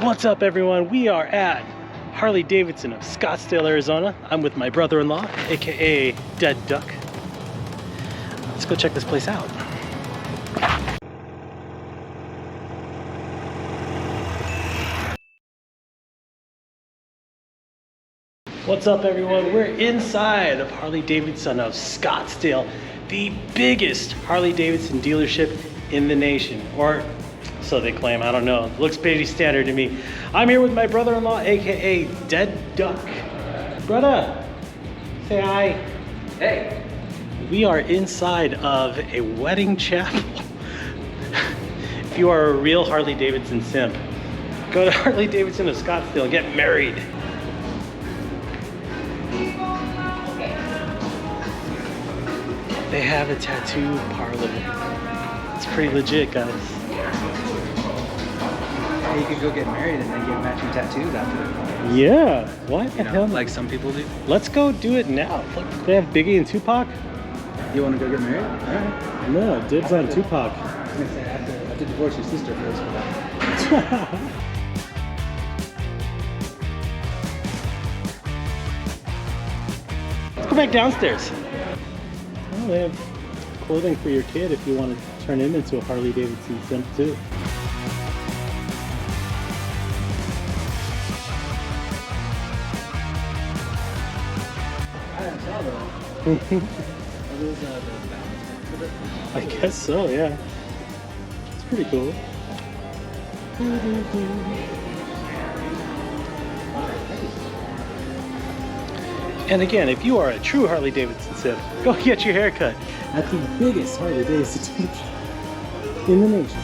What's up, everyone? We are at Harley Davidson of Scottsdale, Arizona. I'm with my brother-in-law, aka Dead Duck. Let's go check this place out. What's up, everyone? We're inside of Harley Davidson of Scottsdale, the biggest Harley Davidson dealership in the nation, or so they claim. I don't know. Looks pretty standard to me. I'm here with my brother-in-law, aka Dead Duck. Brother, say hi. Hey. We are inside of a wedding chapel. If you are a real Harley Davidson simp, go to Harley Davidson of Scottsdale and get married. They have a tattoo parlor. It's pretty legit, guys. You could go get married and then get matching tattoos after. Yeah, what the hell? Like some people do. Let's go do it now. Look, they have Biggie and Tupac. You want to go get married? All right. No, dibs on Tupac. I was gonna say, I have to divorce your sister first for that. Let's go back downstairs. Oh, they have clothing for your kid if you want to turn him into a Harley Davidson simp too. I guess so, yeah. It's pretty cool. And again, if you are a true Harley Davidson simp, go get your hair cut at the biggest Harley Davidson dealership in the nation.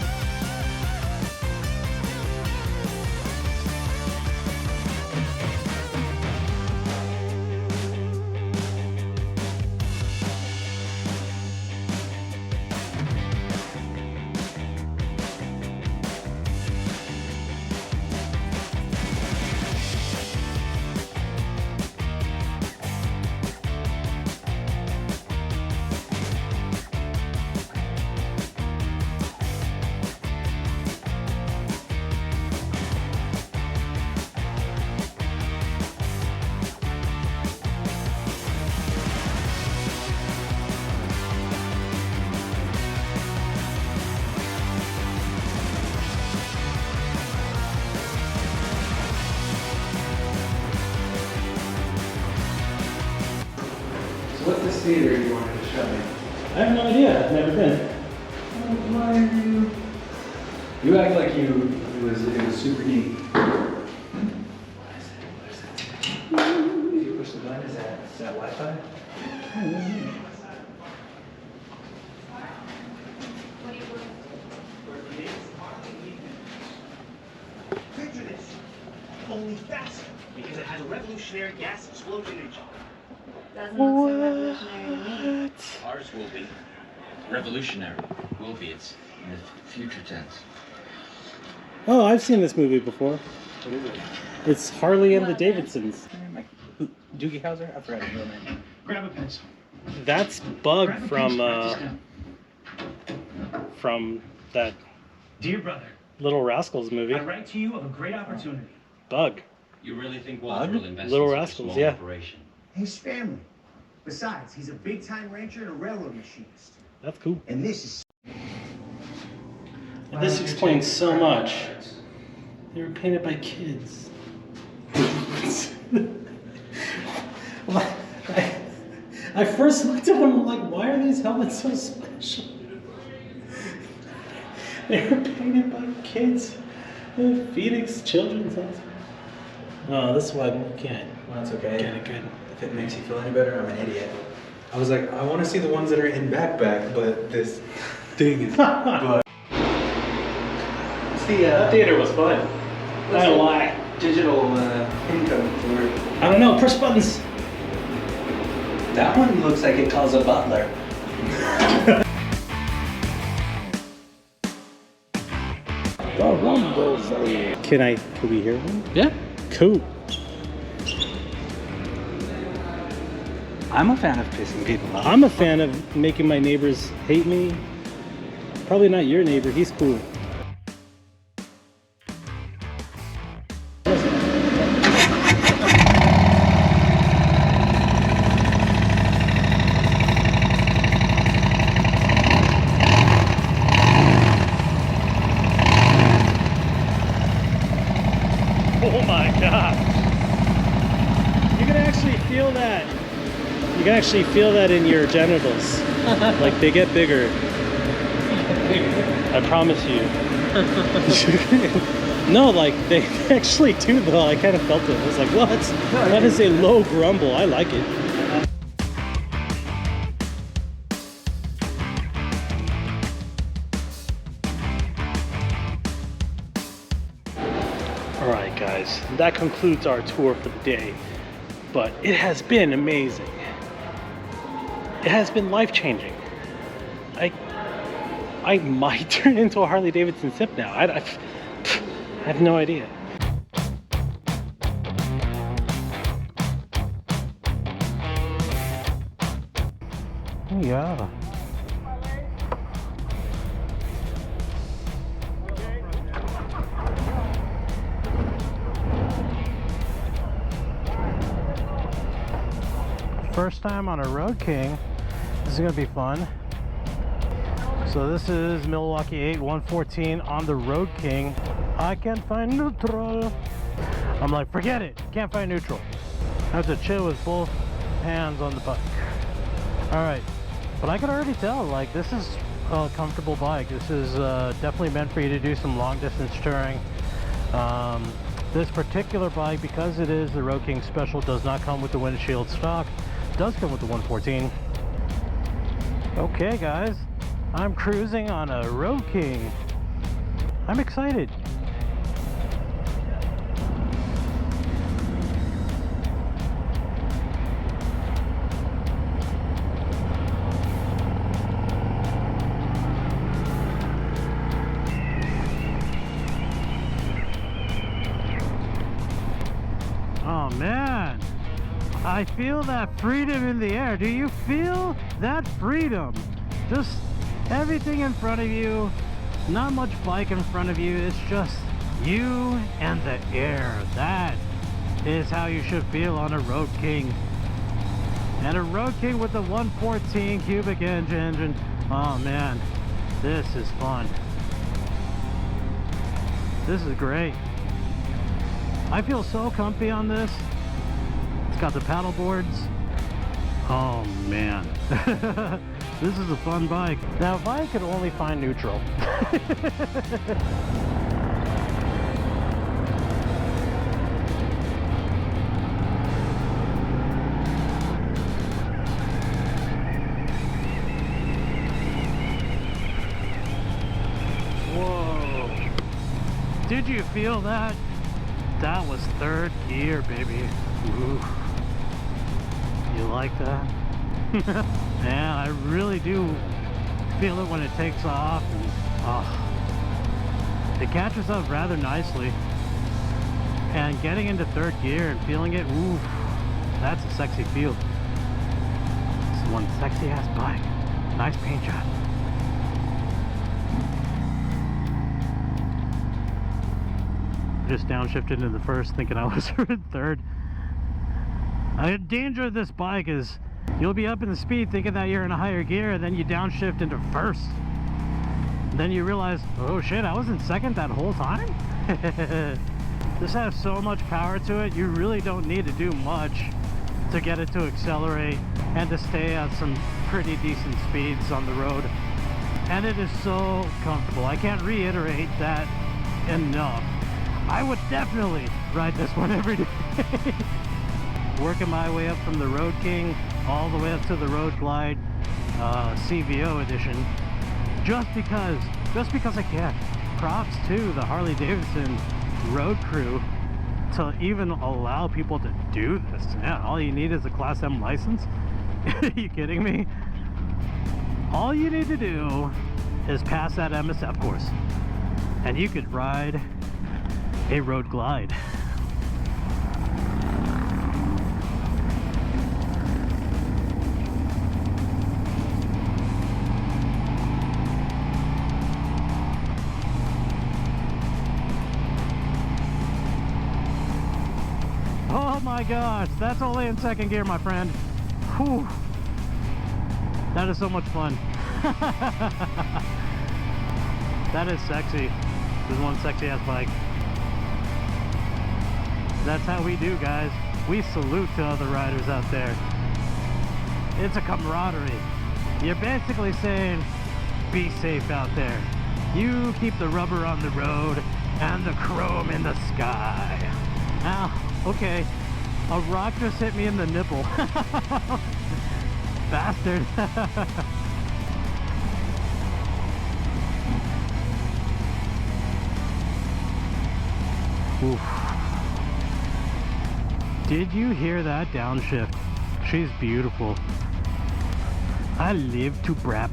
What's this theater you wanted to show me? I have no idea. I've never been. Why are you? You act like it was super neat. What is it? If you push the button, is that Wi-Fi? Picture this, only faster, because it has a revolutionary gas explosion engine. Doesn't look so revolutionary to me. Ours will be. Revolutionary. Will be. It's in the future tense. Oh, I've seen this movie before. What is it? It's Harley and the Davidsons. Doogie Howser? I forgot his real name. Grab a pencil. That's Bug from that Dear brother, Little Rascals movie. I write to you of a great opportunity. Bug. You really think Walter will invest Little in such a Rascals, small yeah. operation? His family. Besides, he's a big-time rancher and a railroad machinist. That's cool. And this is... This explains so much. They were painted by kids. I first looked at them, I'm like, why are these helmets so special? They were painted by kids. Phoenix Children's Hospital. Oh, this is why we can't Well, that's okay. get it good. If it makes you feel any better, I'm an idiot. I was like, I want to see the ones that are in backpack, but this thing is. But That theater was fun. I don't lie. Digital income for. I don't know, push buttons. That one looks like it calls a butler. Can we hear one? Yeah. Cool. I'm a fan of pissing people off. I'm a fan of making my neighbors hate me. Probably not your neighbor, he's cool. Oh my god. You can actually feel that. You can actually feel that in your genitals. Like they get bigger. I promise you. No, like they actually do though. I kind of felt it. I was like, what? That is a low grumble. I like it. Alright guys, that concludes our tour for the day. But it has been amazing. It has been life-changing. I might turn into a Harley Davidson simp now. I have no idea. Yeah. First time on a Road King. This is gonna be fun. So this is Milwaukee 8 114 on the Road King. I can't find neutral. I'm like, forget it. Can't find neutral. I have to chill with both hands on the bike. All right, but I can already tell, like, this is a comfortable bike. This is definitely meant for you to do some long distance touring. This particular bike, because it is the Road King Special, does not come with the windshield stock. It does come with the 114. Okay guys, I'm cruising on a Road King. I'm excited. Oh man, I feel that freedom in the air. Do you feel that freedom? Just everything in front of you, not much bike in front of you, it's just you and the air. That is how you should feel on a Road King. And a Road King with the 114 cubic engine. Oh man, this is fun. This is great. I feel so comfy on this. It's got the paddle boards. Oh man. This is a fun bike. Now if I could only find neutral. Whoa. Did you feel that? That was third gear, baby. Ooh. You like that? Yeah, I really do feel it when it takes off. And, it catches up rather nicely. And getting into third gear and feeling it, ooh, that's a sexy feel. This is one sexy ass bike. Nice paint job. Just downshifted into the first, thinking I was in third. The danger of this bike is you'll be up in the speed thinking that you're in a higher gear, and then you downshift into first. And then you realize, oh shit, I was in second that whole time? This has so much power to it, you really don't need to do much to get it to accelerate and to stay at some pretty decent speeds on the road. And it is so comfortable. I can't reiterate that enough. I would definitely ride this one every day. Working my way up from the Road King all the way up to the Road Glide CVO edition, just because I can. Props to the Harley Davidson road crew to even allow people to do this. Man, all you need is a Class M license. Are you kidding me? All you need to do is pass that MSF course, and you could ride a Road Glide. Oh my gosh, that's only in second gear, my friend. Whew. That is so much fun. That is sexy. This is one sexy ass bike. That's how we do, guys. We salute to other riders out there. It's a camaraderie. You're basically saying, be safe out there. You keep the rubber on the road and the chrome in the sky. Ow, okay. A rock just hit me in the nipple. Bastard. Oof. Did you hear that downshift? She's beautiful. I live to brap.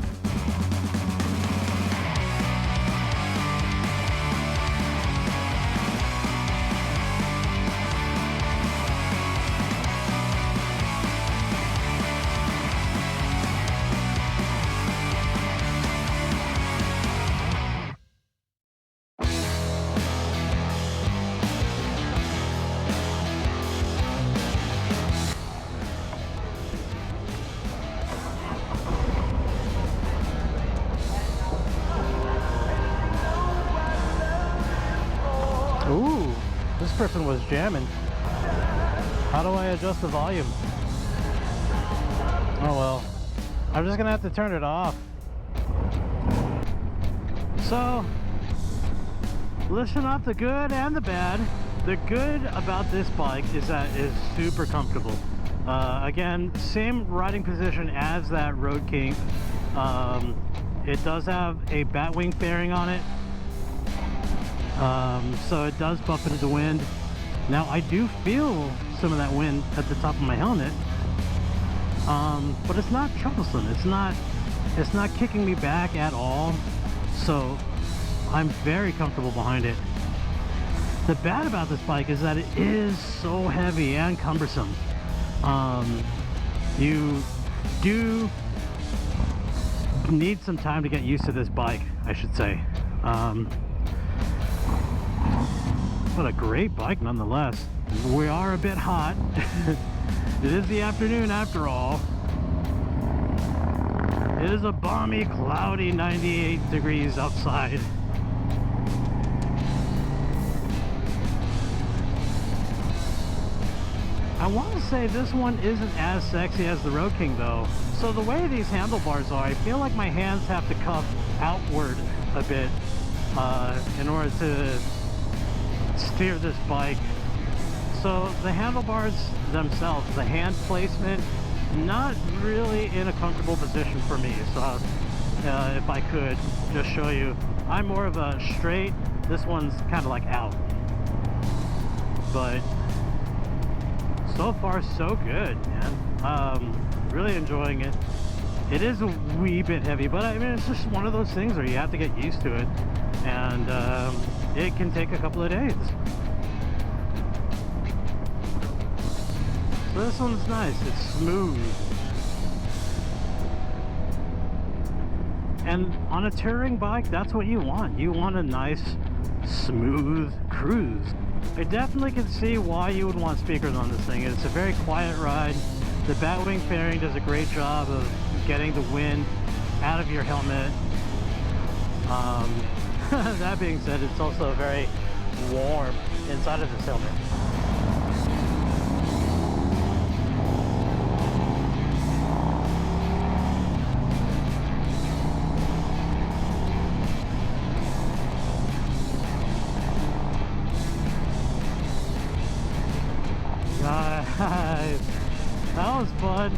Ooh, this person was jamming. How do I adjust the volume? Oh well, I'm just gonna have to turn it off. So, listen up the good and the bad. The good about this bike is that it's super comfortable. Again, same riding position as that Road King. It does have a Batwing fairing on it. So it does bump into the wind. Now I do feel some of that wind at the top of my helmet, but it's not troublesome. It's not kicking me back at all. So I'm very comfortable behind it. The bad about this bike is that it is so heavy and cumbersome. You do need some time to get used to this bike, I should say. But a great bike nonetheless. We are a bit hot. It is the afternoon after all. It is a balmy, cloudy 98 degrees outside. I want to say this one isn't as sexy as the Road King though. So the way these handlebars are, I feel like my hands have to cuff outward a bit in order to steer this bike. So the handlebars themselves, the hand placement, not really in a comfortable position for me. So if I could just show you, I'm more of a straight, this one's kind of like out. But so far so good, man. Really enjoying it. It is a wee bit heavy, but I mean it's just one of those things where you have to get used to it, and it can take a couple of days. So this one's nice, it's smooth. And on a touring bike, that's what you want. You want a nice, smooth cruise. I definitely can see why you would want speakers on this thing. It's a very quiet ride. The Batwing fairing does a great job of getting the wind out of your helmet. That being said, it's also very warm inside of this helmet. Guys, that was fun.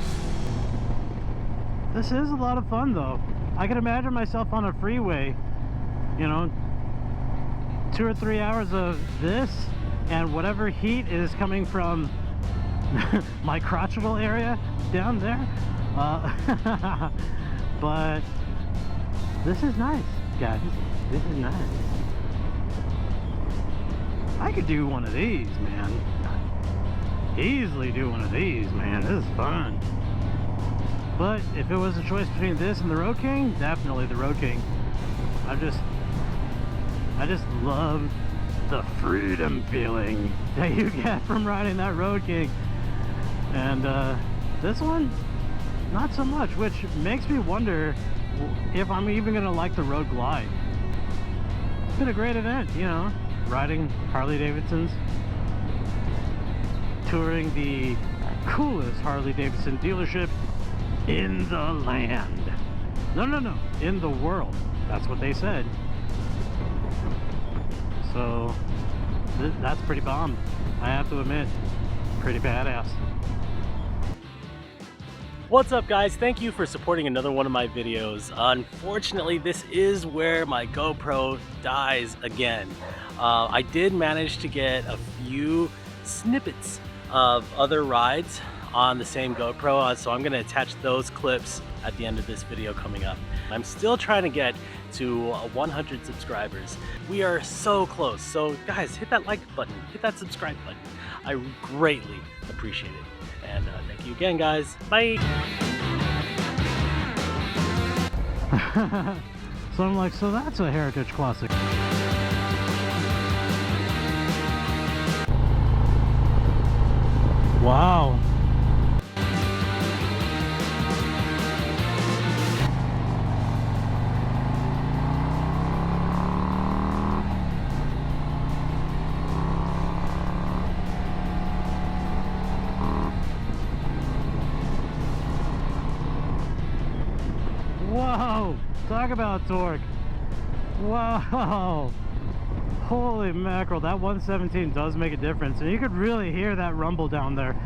This is a lot of fun though. I can imagine myself on a freeway, you know, 2 or 3 hours of this and whatever heat is coming from my crotchal area down there. But this is nice, guys. This is nice. I could do one of these, man. Easily do one of these, man. This is fun. But if it was a choice between this and the Road King, definitely the Road King. I just love the freedom feeling that you get from riding that Road King. And this one, not so much, which makes me wonder if I'm even gonna like the Road Glide. It's been a great event, you know, riding Harley Davidsons. touring the coolest Harley Davidson dealership in the land. No, in the world. That's what they said. So that's pretty bomb. I have to admit, pretty badass. What's up, guys? Thank you for supporting another one of my videos. Unfortunately, this is where my GoPro dies again. I did manage to get a few snippets of other rides on the same GoPro, so I'm going to attach those clips at the end of this video coming up. I'm still trying to get to 100 subscribers. We are so close, so guys, hit that like button, hit that subscribe button. I greatly appreciate it. And thank you again, guys. Bye. So I'm like, so that's a heritage classic. Wow. Whoa! Talk about torque. Wow! Holy mackerel, that 117 does make a difference, and you could really hear that rumble down there.